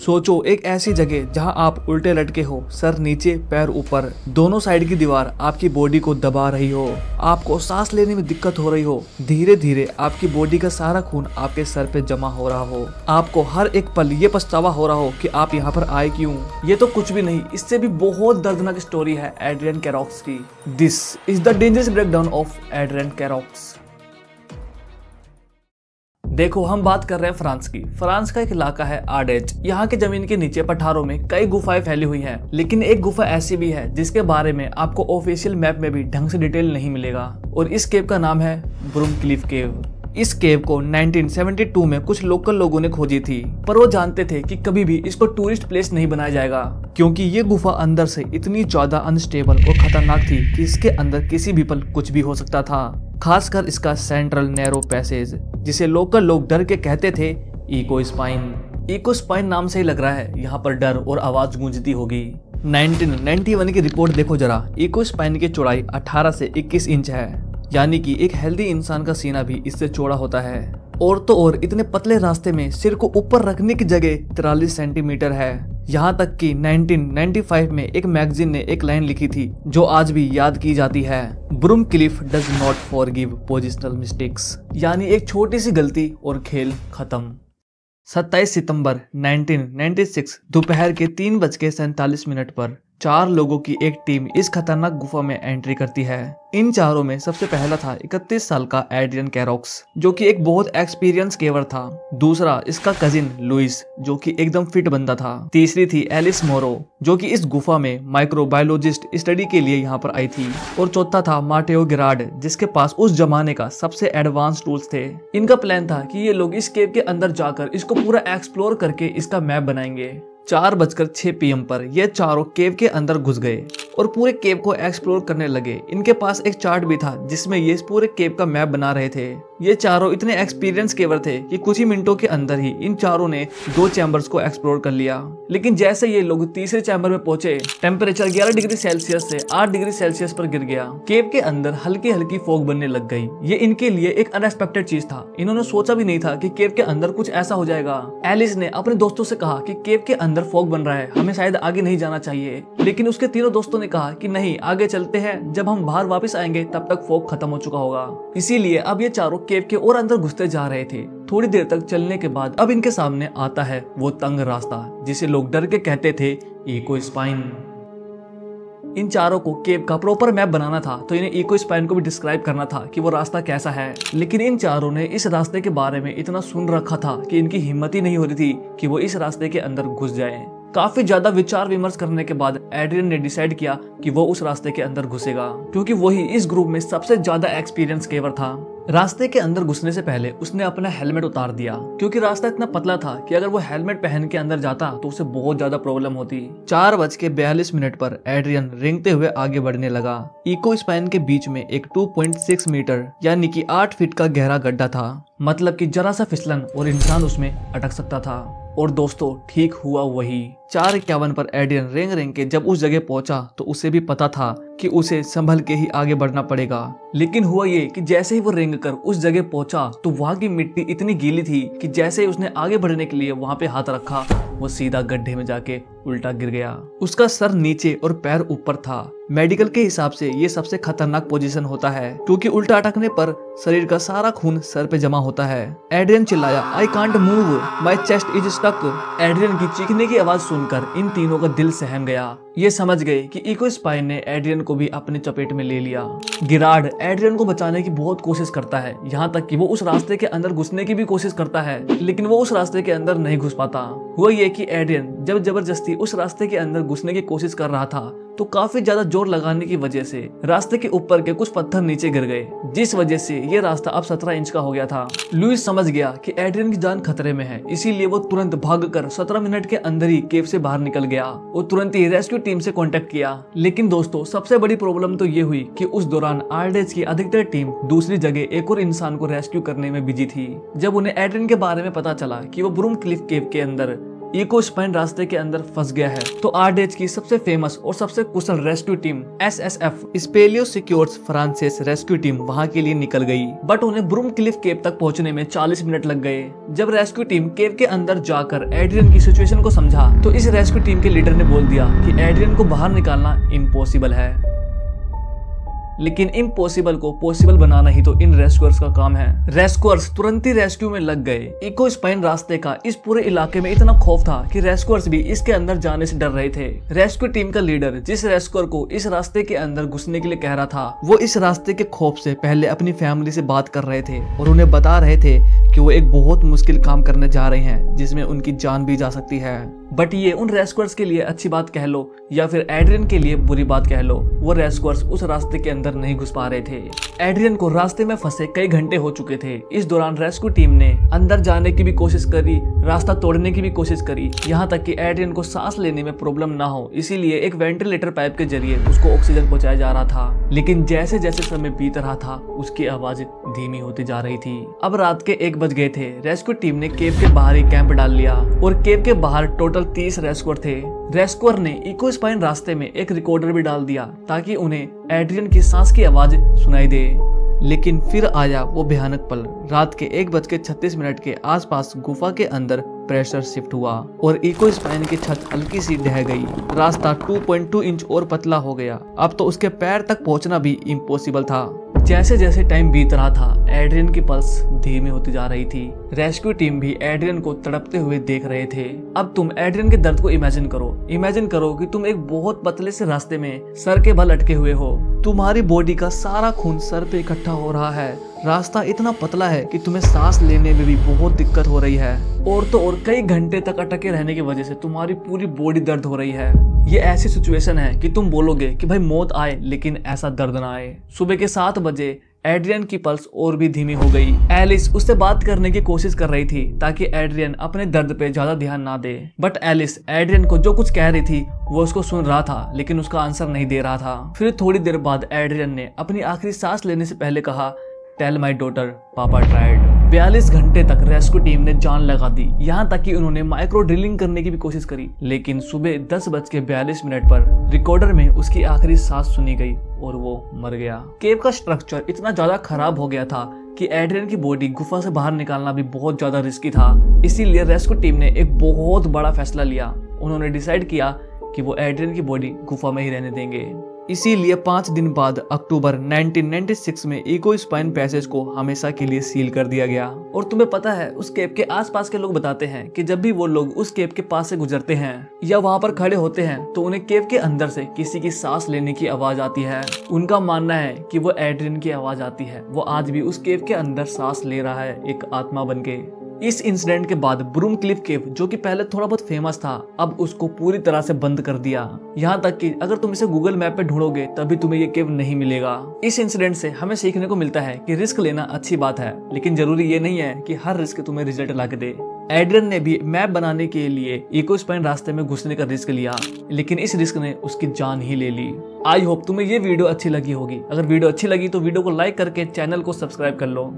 सोचो एक ऐसी जगह जहां आप उल्टे लटके हो, सर नीचे पैर ऊपर, दोनों साइड की दीवार आपकी बॉडी को दबा रही हो, आपको सांस लेने में दिक्कत हो रही हो, धीरे धीरे आपकी बॉडी का सारा खून आपके सर पे जमा हो रहा हो, आपको हर एक पल ये पछतावा हो रहा हो कि आप यहाँ पर आए क्यों। ये तो कुछ भी नहीं, इससे भी बहुत दर्दनाक स्टोरी है एड्रियन कैरॉक्स की। This is the dangerous breakdown of Adrian Carrox. देखो, हम बात कर रहे हैं फ्रांस की। फ्रांस का एक इलाका है आर्डेज। यहाँ के जमीन के नीचे पठारों में कई गुफाएं फैली हुई हैं, लेकिन एक गुफा ऐसी भी है जिसके बारे में आपको ऑफिशियल मैप में भी ढंग से डिटेल नहीं मिलेगा, और इस केव का नाम है ब्रूमक्लिफ केव। इस केव को 1972 में कुछ लोकल लोगों ने खोजी थी, पर वो जानते थे कि कभी भी इसको टूरिस्ट प्लेस नहीं बनाया जाएगा, क्योंकि ये गुफा अंदर से इतनी ज्यादा अनस्टेबल और खतरनाक थी कि इसके अंदर किसी भी पल कुछ भी हो सकता था। खासकर इसका सेंट्रल नैरो पैसेज, जिसे लोकल लोग डर के कहते थे इको स्पाइन। इको स्पाइन नाम से ही लग रहा है यहाँ पर डर और आवाज गूंजती होगी। 1991 की रिपोर्ट देखो जरा। इको स्पाइन की चौड़ाई 18 से 21 इंच है, यानी कि एक हेल्दी इंसान का सीना भी इससे चौड़ा होता है। और तो और इतने पतले रास्ते में सिर को ऊपर रखने की जगह 43 सेंटीमीटर है। यहाँ तक कि 1995 में एक मैगजीन ने एक लाइन लिखी थी जो आज भी याद की जाती है, Broomcliff does not forgive positional mistakes, यानी एक छोटी सी गलती और खेल खत्म। 27 सितंबर 1996 दोपहर के 3:47 पर 4 लोगों की एक टीम इस खतरनाक गुफा में एंट्री करती है। इन चारों में सबसे पहला था 31 साल का एड्रियन कैरॉक्स, जो कि एक बहुत एक्सपीरियंस केवर था। दूसरा इसका कजिन लुइस, जो कि एकदम फिट बंदा था। तीसरी थी एलिस मोरो, जो कि इस गुफा में माइक्रोबायोलॉजिस्ट स्टडी के लिए यहाँ पर आई थी। और चौथा था माटेओ गिरार्ड, जिसके पास उस जमाने का सबसे एडवांस टूल्स थे। इनका प्लान था कि ये लोग इस केव के अंदर जाकर इसको पूरा एक्सप्लोर करके इसका मैप बनाएंगे। 4:06 PM पर ये चारों केव के अंदर घुस गए और पूरे केव को एक्सप्लोर करने लगे। इनके पास एक चार्ट भी था जिसमें ये पूरे केव का मैप बना रहे थे। ये चारों इतने एक्सपीरियंस केवर थे कि कुछ ही मिनटों के अंदर ही इन चारों ने 2 चैम्बर्स को एक्सप्लोर कर लिया। लेकिन जैसे ये लोग तीसरे चैम्बर में पहुंचे, टेम्परेचर 11 डिग्री सेल्सियस से 8 डिग्री सेल्सियस पर गिर गया। केव के अंदर हल्की हल्की फॉग बनने लग गई। ये इनके लिए एक अनएक्सपेक्टेड चीज था। इन्होंने सोचा भी नहीं था कि केव के अंदर कुछ ऐसा हो जाएगा। एलिस ने अपने दोस्तों से कहा कि केव के अंदर फॉग बन रहा है, हमें शायद आगे नहीं जाना चाहिए। लेकिन उसके तीनों दोस्तों ने कहा कि नहीं, आगे चलते हैं, जब हम बाहर वापस आएंगे तब तक फॉग खत्म हो चुका होगा। इसीलिए अब ये चारों केव के और अंदर घुसते जा रहे थे। थोड़ी देर तक चलने के बाद अब इनके सामने आता है वो तंग रास्ता, जिसे लोग डर के कहते थे इको स्पाइन। इन चारों को केव का प्रॉपर मैप बनाना था, तो इन्हें इको स्पाइन को भी डिस्क्राइब करना था कि वो रास्ता कैसा है। लेकिन इन चारों ने इस रास्ते के बारे में इतना सुन रखा था कि इनकी हिम्मत ही नहीं हो रही थी कि वो इस रास्ते के अंदर घुस जाएं। काफी ज्यादा विचार विमर्श करने के बाद एड्रियन ने डिसाइड किया कि वो उस रास्ते के अंदर घुसेगा, क्योंकि वही इस ग्रुप में सबसे ज्यादा एक्सपीरियंस केवर था। रास्ते के अंदर घुसने से पहले उसने अपना हेलमेट उतार दिया, क्योंकि रास्ता इतना पतला था कि अगर वो हेलमेट पहन के अंदर जाता तो उसे बहुत ज्यादा प्रॉब्लम होती। 4:42 पर एड्रियन रेंगते हुए आगे बढ़ने लगा। इको स्पाइन के बीच में एक 2.6 मीटर यानी कि 8 फीट का गहरा गड्ढा था, मतलब कि जरा सा फिसलन और इंसान उसमें अटक सकता था। और दोस्तों, ठीक हुआ वही। 4:51 पर एड्रियन रेंग रेंग के जब उस जगह पहुंचा तो उसे भी पता था कि उसे संभल के ही आगे बढ़ना पड़ेगा। लेकिन हुआ ये कि जैसे ही वो रेंग कर उस जगह पहुंचा तो वहां की मिट्टी इतनी गीली थी कि जैसे ही उसने आगे बढ़ने के लिए वहां पे हाथ रखा, वो सीधा गड्ढे में जाके उल्टा गिर गया। उसका सर नीचे और पैर ऊपर था। मेडिकल के हिसाब से ये सबसे खतरनाक पोजीशन होता है, क्योंकि उल्टा अटकने पर शरीर का सारा खून सर पे जमा होता है। एड्रियन चिल्लाया, I can't move, my chest is stuck. Adrian की चीखने की आवाज सुनकर इन तीनों का दिल सहम गया। ये समझ गए कि इको स्पाइन ने एड्रियन को भी अपनी चपेट में ले लिया। गिरार्ड एड्रियन को बचाने की बहुत कोशिश करता है, यहाँ तक कि वो उस रास्ते के अंदर घुसने की भी कोशिश करता है, लेकिन वो उस रास्ते के अंदर नहीं घुस पाता। हुआ ये कि एड्रियन जब जबरदस्ती उस रास्ते के अंदर घुसने की कोशिश कर रहा था तो काफी ज्यादा जोर लगाने की वजह से रास्ते के ऊपर के कुछ पत्थर नीचे गिर गए, जिस वजह से ये रास्ता अब 17 इंच का हो गया था। लुइस समझ गया कि एड्रियन की जान खतरे में है, इसीलिए वो तुरंत भागकर 17 मिनट के अंदर ही केव से बाहर निकल गया और तुरंत ही रेस्क्यू टीम से कांटेक्ट किया। लेकिन दोस्तों, सबसे बड़ी प्रॉब्लम तो ये हुई कि उस दौरान आर्डेज की अधिकतर टीम दूसरी जगह एक और इंसान को रेस्क्यू करने में बिजी थी। जब उन्हें एड्रियन के बारे में पता चला कि वो ब्रूमक्लिफ केव के अंदर इको स्पाइन रास्ते के अंदर फंस गया है। तो आरडेच की सबसे फेमस और सबसे कुशल rescue team SSF Speleo Secours Francais rescue team वहां के लिए निकल गई, बट उन्हें ब्रूम क्लिफ केव तक पहुंचने में 40 मिनट लग गए। जब रेस्क्यू टीम केव के अंदर जाकर एड्रियन की सिचुएशन को समझा तो इस रेस्क्यू टीम के लीडर ने बोल दिया कि एड्रियन को बाहर निकालना इम्पॉसिबल है, लेकिन इम्पॉसिबल को पॉसिबल बनाना ही तो इन रेस्क्यूअर्स का काम है। रेस्क्यूअर्स तुरंत ही रेस्क्यू में लग गए। इको स्पाइन रास्ते का इस पूरे इलाके में इतना खौफ था कि रेस्क्यूअर्स भी इसके अंदर जाने से डर रहे थे। रेस्क्यू टीम का लीडर जिस रेस्क्यूअर को इस रास्ते के अंदर घुसने के लिए कह रहा था, वो इस रास्ते के खौफ से पहले अपनी फैमिली से बात कर रहे थे और उन्हें बता रहे थे कि वो एक बहुत मुश्किल काम करने जा रहे हैं जिसमें उनकी जान भी जा सकती है। बट ये उन रेस्क्यूअर्स के लिए अच्छी बात कह लो या फिर एड्रियन के लिए बुरी बात कह लो, वो रेस्क्यूअर्स उस रास्ते के अंदर नहीं घुस पा रहे थे। एड्रियन को रास्ते में फंसे कई घंटे हो चुके थे। इस दौरान रेस्क्यू टीम ने अंदर जाने की भी कोशिश करी, रास्ता तोड़ने की भी कोशिश करी, यहाँ तक कि एड्रियन को सांस लेने में प्रॉब्लम ना हो इसीलिए एक वेंटिलेटर पाइप के जरिए उसको ऑक्सीजन पहुंचाया जा रहा था। लेकिन जैसे जैसे समय बीत रहा था उसकी आवाज धीमी होती जा रही थी। अब रात के 1 बज गए थे। रेस्क्यू टीम ने केव के बाहर ही कैंप डाल लिया और केव के बाहर टोटल 30 रेस्क्यूअर थे। रेस्क्यूअर ने इको स्पाइन रास्ते में एक रिकॉर्डर भी डाल दिया ताकि उन्हें एड्रियन की सांस की आवाज सुनाई दे। लेकिन फिर आया वो भयानक पल। रात के 1:36 के आसपास गुफा के अंदर प्रेशर शिफ्ट हुआ और इको स्पाइन की छत हल्की सी ढह गई। रास्ता 2.2 इंच और पतला हो गया। अब तो उसके पैर तक पहुंचना भी इम्पॉसिबल था। जैसे जैसे टाइम बीत रहा था एड्रियन की पल्स धीमी होती जा रही थी। रेस्क्यू टीम भी एड्रियन को तड़पते हुए देख रहे थे। अब तुम एड्रियन के दर्द को इमेजिन करो कि तुम एक बहुत पतले से रास्ते में सर के बल अटके हुए हो। तुम्हारी बॉडी का सारा खून सर पे इकट्ठा हो रहा है। रास्ता इतना पतला है कि तुम्हें सांस लेने में भी बहुत दिक्कत हो रही है और तो और कई घंटे तक अटके रहने की वजह से तुम्हारी पूरी बॉडी दर्द हो रही है। ये ऐसी सिचुएशन है कि तुम बोलोगे कि भाई मौत आए लेकिन ऐसा दर्द ना आए। सुबह के 7 बजे एड्रियन की पल्स और भी धीमी हो गई। एलिस उससे बात करने की कोशिश कर रही थी ताकि एड्रियन अपने दर्द पे ज्यादा ध्यान ना दे, बट एलिस एड्रियन को जो कुछ कह रही थी वो उसको सुन रहा था लेकिन उसका आंसर नहीं दे रहा था। फिर थोड़ी देर बाद एड्रियन ने अपनी आखिरी सांस लेने से पहले कहा, टेल माई डॉटर पापा ट्राइड। 42 घंटे तक रेस्क्यू टीम ने जान लगा दी, यहाँ तक कि उन्होंने माइक्रो ड्रिलिंग करने की भी कोशिश करी, लेकिन सुबह 10:42 पर रिकॉर्डर में उसकी आखिरी सांस सुनी गई और वो मर गया। केव का स्ट्रक्चर इतना ज्यादा खराब हो गया था कि एड्रियन की बॉडी गुफा से बाहर निकालना भी बहुत ज्यादा रिस्की था। इसीलिए रेस्क्यू टीम ने एक बहुत बड़ा फैसला लिया। उन्होंने डिसाइड किया कि वो एड्रियन की बॉडी गुफा में ही रहने देंगे। इसीलिए 5 दिन बाद अक्टूबर 1996 में इको स्पाइन पैसेज को हमेशा के लिए सील कर दिया गया। और तुम्हें पता है उस केव के आसपास के लोग बताते हैं कि जब भी वो लोग उस केव के पास से गुजरते हैं या वहाँ पर खड़े होते हैं तो उन्हें केव के अंदर से किसी की सांस लेने की आवाज आती है। उनका मानना है कि वो एड्रियन की आवाज आती है। वो आज भी उस केव के अंदर सांस ले रहा है एक आत्मा बन के। इस इंसिडेंट के बाद ब्रूम क्लिफ केव, जो कि पहले थोड़ा बहुत फेमस था, अब उसको पूरी तरह से बंद कर दिया। यहाँ तक कि अगर तुम इसे गूगल मैप पे ढूंढोगे तभी तुम्हें ये केव नहीं मिलेगा। इस इंसिडेंट से हमें सीखने को मिलता है कि रिस्क लेना अच्छी बात है, लेकिन जरूरी ये नहीं है कि हर रिस्क तुम्हें रिजल्ट ला के दे। एड्रियन ने भी मैप बनाने के लिए इको स्पाइन रास्ते में घुसने का रिस्क लिया, लेकिन इस रिस्क ने उसकी जान ही ले ली। आई होप तुम्हें ये वीडियो अच्छी लगी होगी। अगर वीडियो अच्छी लगी तो वीडियो को लाइक करके चैनल को सब्सक्राइब कर लो।